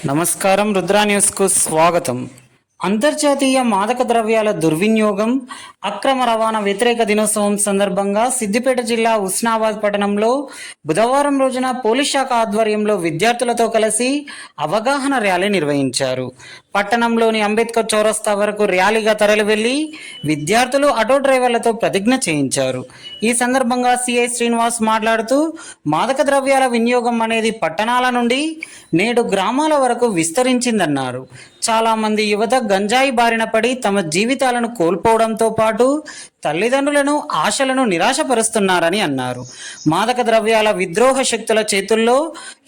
నమస్కారం. రుద్రా న్యూస్కు స్వాగతం. అంతర్జాతీయ మాదక ద్రవ్యాల దుర్వినియోగం, అక్రమ రవాణా వ్యతిరేక దినోత్సవం సందర్భంగా సిద్దిపేట జిల్లా హుస్నాబాద్ పట్టణంలో బుధవారం రోజున పోలీస్ శాఖ ఆధ్వర్యంలో విద్యార్థులతో కలిసి అవగాహన ర్యాలీ నిర్వహించారు. పట్టణంలోని అంబేద్కర్ చౌరస్తా వరకు ర్యాలీగా తరలి వెళ్లి విద్యార్థులు ఆటో డ్రైవర్లతో ప్రతిజ్ఞ చేయించారు. ఈ సందర్భంగా సిఐ శ్రీనివాస్ మాట్లాడుతూ, మాదక ద్రవ్యాల వినియోగం అనేది పట్టణాల నుండి నేడు గ్రామాల వరకు విస్తరించిందన్నారు. చాలా మంది యువత గంజాయి బారిన పడి తమ జీవితాలను కోల్పోవడంతో పాటు తల్లిదండ్రులను ఆశలను నిరాశపరుస్తున్నారని అన్నారు. మాదక ద్రవ్యాల విద్రోహ శక్తుల చేతుల్లో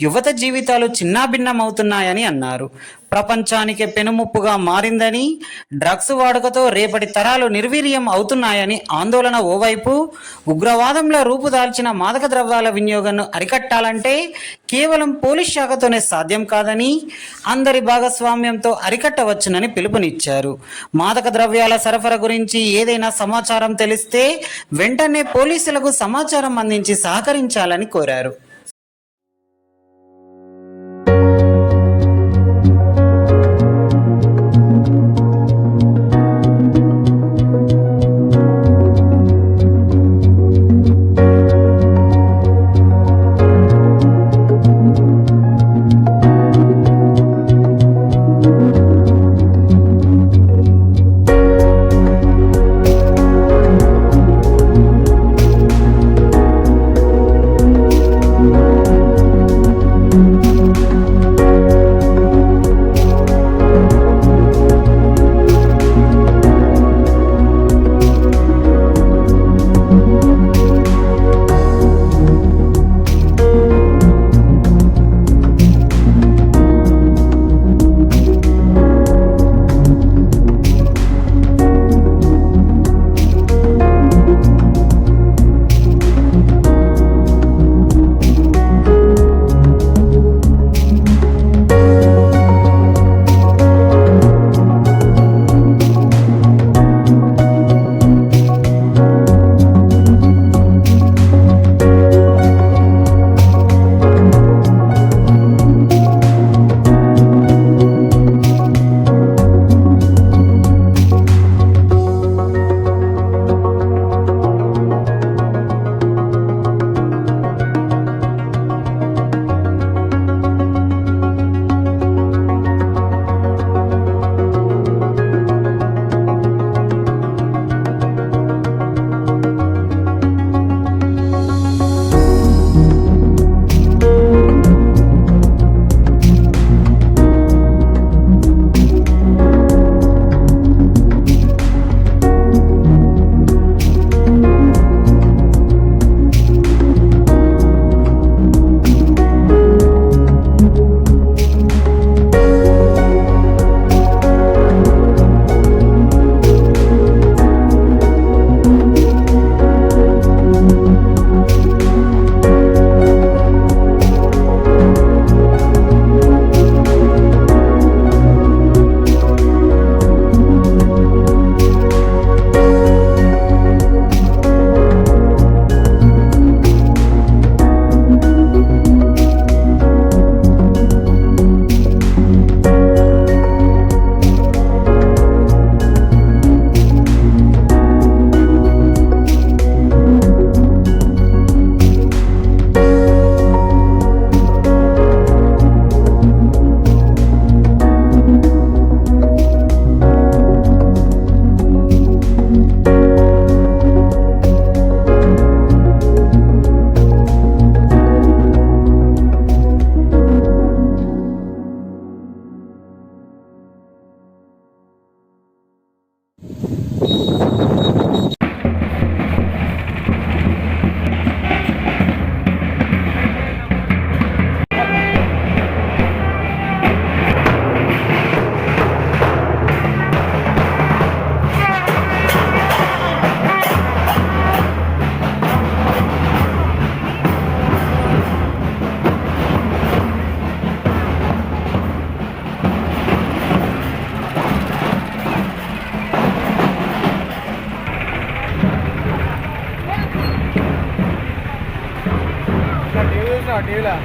యువత జీవితాలు చిన్నాభిన్నమవుతున్నాయని అన్నారు. ప్రపంచానికి పెనుముప్పుగా మారిందని, డ్రగ్స్ వాడుకతో రేపటి తరాలు నిర్వీర్యం అవుతున్నాయని ఆందోళన ఓవైపు, ఉగ్రవాదంలో రూపుదాల్చిన మాదక ద్రవ్యాల వినియోగాన్ని అరికట్టాలంటే కేవలం పోలీస్ శాఖతోనే సాధ్యం కాదని, అందరి భాగస్వామ్యంతో అరికట్టవచ్చునని పిలుపునిచ్చారు. మాదక ద్రవ్యాల సరఫరా గురించి ఏదైనా సమాచారం తెలిస్తే వెంటనే పోలీసులకు సమాచారం అందించి సహకరించాలని కోరారు. టీవీలా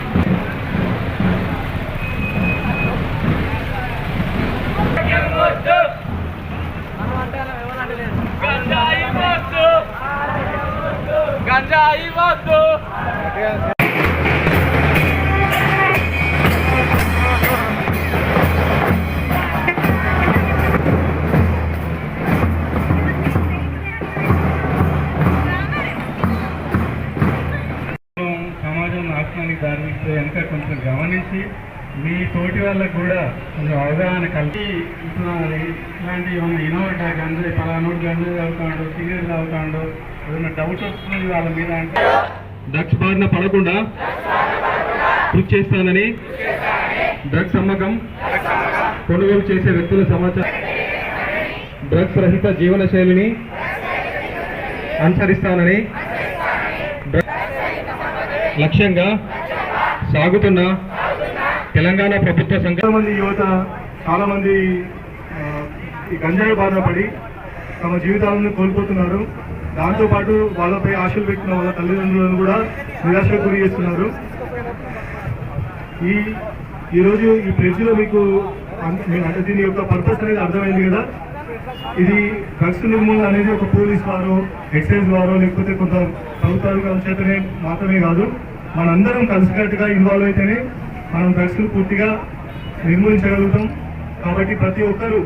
గంజాయి వద్దు. సమాజం నాశనానికి దారితీస్తే కనుక కొంచెం గమనించి మీ తోటి వాళ్ళకు కూడా కొంచెం అవగాహన కలిగి ఇలాంటి ఏమన్నా ఇన్నోవేట్ గంజాయి పలానోడు గంజాయి అవుతాడు, సిగరెట్ అవుతాడు, ఏదైనా డౌట్ వస్తుంది వాళ్ళ మీద అంటే డ్రగ్స్ బారిన పడకుండా కృషి చేస్తానని, డ్రగ్స్ అమ్మకం కొనుగోలు చేసే వ్యక్తుల సమాచారం, డ్రగ్స్ రహిత జీవన శైలిని అనుసరిస్తానని లక్ష్యంగా సాగుతున్న తెలంగాణ ప్రభుత్వ సంఘం. మంది యువత చాలా మంది ఈ గంజాయి బారిన పడి తమ జీవితాలను కోల్పోతున్నారు. దాంతోపాటు వాళ్ళపై ఆశలు పెట్టిన వాళ్ళ తల్లిదండ్రులను కూడా నిరాశకు గురి చేస్తున్నారు. ఈరోజు ఈ ప్రెస్లో మీకు అంటే దీని యొక్క పర్పస్ అనేది అర్థమైంది కదా. ఇది డ్రగ్స్ నిర్మూలన అనేది ఒక పోలీస్ వారు, ఎక్సైజ్ వారు, లేకపోతే కొంత ప్రభుత్వాధికారుల చేతనే మాత్రమే కాదు, మనందరం కలిసికట్టుగా ఇన్వాల్వ్ అయితేనే మనం డ్రగ్స్ పూర్తిగా నిర్మూలించగలుగుతాం. కాబట్టి ప్రతి ఒక్కరూ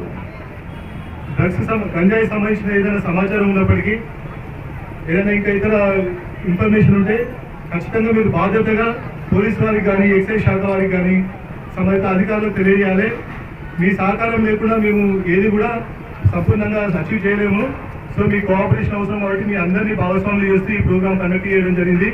డ్రగ్స్ గంజాయి సంబంధించిన ఏదైనా సమాచారం ఉన్నప్పటికీ, ఏదైనా ఇంకా ఇతర ఇన్ఫర్మేషన్ ఉంటే ఖచ్చితంగా మీరు బాధ్యతగా పోలీస్ వారికి కానీ, ఎక్సైజ్ శాఖ వారికి కానీ, సంబంధిత అధికారులకు తెలియజేయాలి. మీ సహకారం లేకుండా మేము ఏది కూడా సంపూర్ణంగా అచీవ్ చేయలేము. సో మీ కోఆపరేషన్ అవసరం కాబట్టి మీ అందరినీ భాగస్వాములు చేస్తూ ఈ ప్రోగ్రామ్ కండక్ట్ చేయడం జరిగింది.